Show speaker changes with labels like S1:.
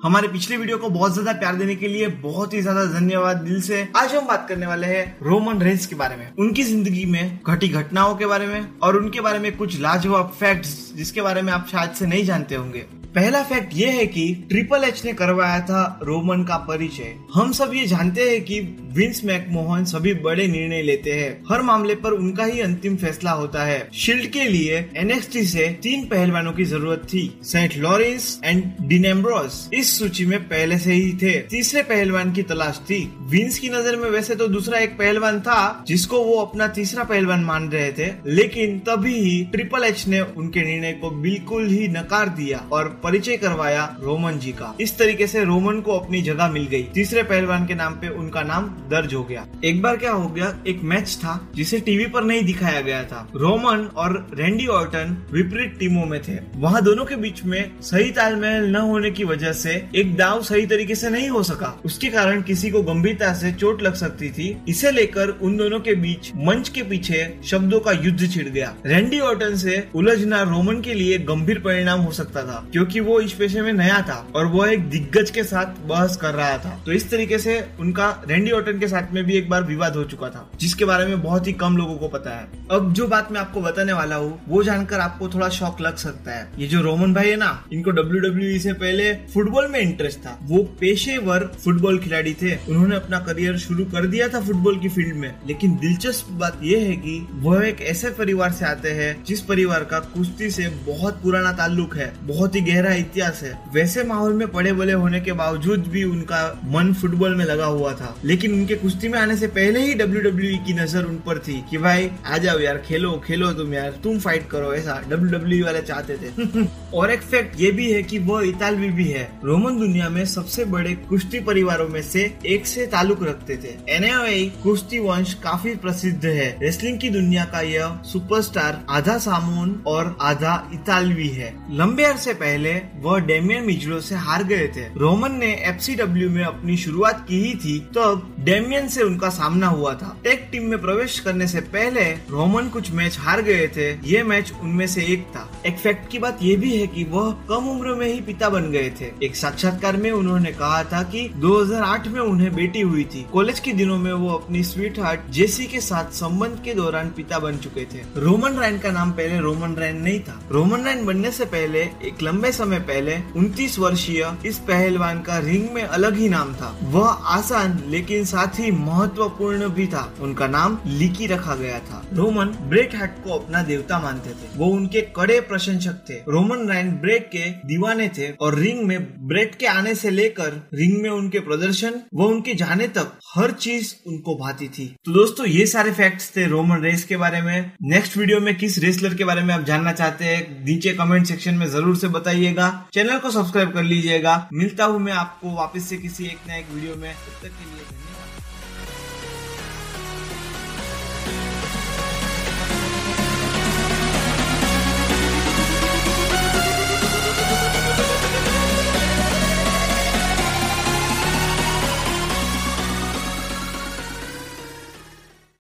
S1: हमारे पिछले वीडियो को बहुत ज्यादा प्यार देने के लिए बहुत ही ज्यादा धन्यवाद दिल से। आज हम बात करने वाले हैं रोमन रेंस के बारे में, उनकी जिंदगी में घटी घटनाओं के बारे में और उनके बारे में कुछ लाजवाब फैक्ट्स जिसके बारे में आप शायद से नहीं जानते होंगे। पहला फैक्ट ये है कि ट्रिपल एच ने करवाया था रोमन का परिचय। हम सब ये जानते हैं कि विंस मैकमोहन सभी बड़े निर्णय लेते हैं, हर मामले पर उनका ही अंतिम फैसला होता है। शील्ड के लिए एनएक्सटी से 3 पहलवानों की जरूरत थी, Saint Lawrence and Dean Ambrose इस सूची में पहले से ही थे। तीसरे पहलवान की तलाश थी। विंस की नजर में वैसे तो दूसरा एक पहलवान था जिसको वो अपना तीसरा पहलवान मान रहे थे, लेकिन तभी ही ट्रिपल एच ने उनके निर्णय को बिल्कुल ही नकार दिया और परिचय करवाया रोमन जी का। इस तरीके से रोमन को अपनी जगह मिल गई। तीसरे पहलवान के नाम पे उनका नाम दर्ज हो गया। एक बार क्या हो गया, एक मैच था जिसे टीवी पर नहीं दिखाया गया था। रोमन और रैंडी ऑर्टन विपरीत टीमों में थे। वहाँ दोनों के बीच में सही तालमेल न होने की वजह से एक दाव सही तरीके से नहीं हो सका। उसके कारण किसी को गंभीरता से चोट लग सकती थी। इसे लेकर उन दोनों के बीच मंच के पीछे शब्दों का युद्ध छिड़ गया। रैंडी ऑर्टन से उलझना रोमन के लिए गंभीर परिणाम हो सकता था, क्योंकि वो इस पेशे में नया था और वो एक दिग्गज के साथ बहस कर रहा था। तो इस तरीके से उनका रैंडी ऑर्टन के साथ में भी एक बार विवाद हो चुका था, जिसके बारे में बहुत ही कम लोगों को पता है। अब जो बात मैं आपको बताने वाला हूँ वो जानकर आपको थोड़ा शॉक लग सकता है। ये जो रोमन भाई है ना, इनको WWE से पहले फुटबॉल में इंटरेस्ट था। वो पेशेवर फुटबॉल खिलाड़ी थे। उन्होंने अपना करियर शुरू कर दिया था फुटबॉल की फील्ड में। लेकिन दिलचस्प बात यह है कि वह एक ऐसे परिवार से आते हैं जिस परिवार का कुश्ती से बहुत पुराना ताल्लुक है, बहुत ही गहरा इतिहास है। वैसे माहौल में पड़े बड़े होने के बावजूद भी उनका मन फुटबॉल में लगा हुआ था। लेकिन उनके कुश्ती में आने से पहले ही WWE की नजर उन पर थी कि भाई आ जाओ यार, खेलो खेलो तुम यार, तुम फाइट करो, ऐसा WWE वाले चाहते थे। और एक फैक्ट ये भी है कि वो इतालवी भी है। रोमन दुनिया में सबसे बड़े कुश्ती परिवारों में से एक से ताल्लुक रखते थे। NAOA कुश्ती वंश काफी प्रसिद्ध है। रेसलिंग की दुनिया का यह सुपरस्टार आधा सामोन और आधा इतालवी है। लंबे अरसे पहले वह डेमियन मिजरो से हार गए थे। रोमन ने FCW में अपनी शुरुआत की ही थी, तब डेमियन से उनका सामना हुआ था। टेक टीम में प्रवेश करने से पहले रोमन कुछ मैच हार गए थे। ये मैच उनमें से एक था। एक फैक्ट की बात ये भी है कि वह कम उम्र में ही पिता बन गए थे। एक साक्षात्कार में उन्होंने कहा था कि 2008 में उन्हें बेटी हुई थी। कॉलेज के दिनों में वो अपनी स्वीट हार्ट जेसी के साथ संबंध के दौरान पिता बन चुके थे। रोमन राइन का नाम पहले रोमन राइन नहीं था। रोमन राइन बनने से पहले एक लंबे समय पहले 29 वर्षीय इस पहलवान का रिंग में अलग ही नाम था। वह आसान लेकिन साथ ही महत्वपूर्ण भी था। उनका नाम लीकी रखा गया था। रोमन ब्रेट हार्ट को अपना देवता मानते थे। वो उनके कड़े प्रशंसक थे। रोमन राइन ब्रेट के दीवाने थे और रिंग में ब्रेट के आने से लेकर रिंग में उनके प्रदर्शन व उनके जाने तक हर चीज उनको भाती थी। तो दोस्तों ये सारे फैक्ट्स थे रोमन रेस के बारे में। नेक्स्ट वीडियो में किस रेसलर के बारे में आप जानना चाहते हैं नीचे कमेंट सेक्शन में जरूर से बताइएगा। चैनल को सब्सक्राइब कर लीजिएगा। मिलता हूँ मैं आपको वापस से किसी एक नए वीडियो में। तब तक के लिए धन्यवाद।